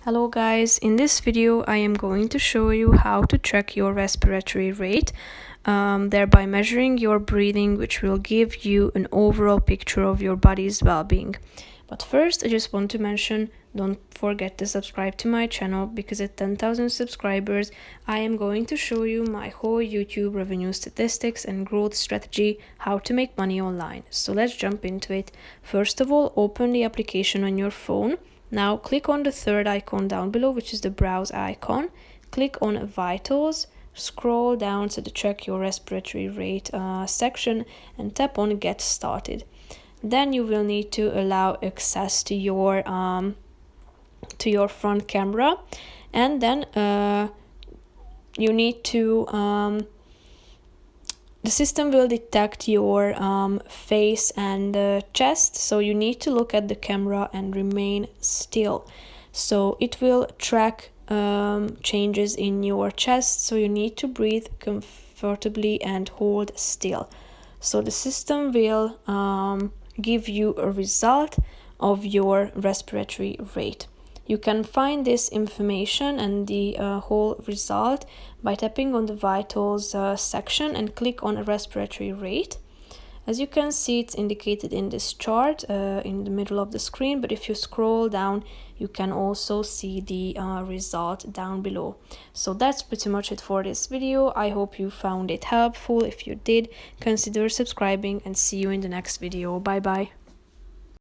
Hello guys, in this video I am going to show you how to check your respiratory rate, thereby measuring your breathing, which will give you an overall picture of your body's well-being. But first I just want to mention, don't forget to subscribe to my channel, because at 10,000 subscribers I am going to show you my whole YouTube revenue statistics and growth strategy, how to make money online. So let's jump into it. First of all, open the application on your phone. Now click on the third icon down below, which is the browse icon. Click on Vitals, scroll down to the check your respiratory rate section and tap on get started. Then you will need to allow access to your front camera, and then you need to the system will detect your face and chest, so you need to look at the camera and remain still. So it will track changes in your chest, so you need to breathe comfortably and hold still. So the system will give you a result of your respiratory rate. You can find this information and the whole result by tapping on the Vitals section and click on a respiratory rate. As you can see, it's indicated in this chart in the middle of the screen, but if you scroll down, you can also see the result down below. So that's pretty much it for this video. I hope you found it helpful. If you did, consider subscribing, and see you in the next video. Bye bye.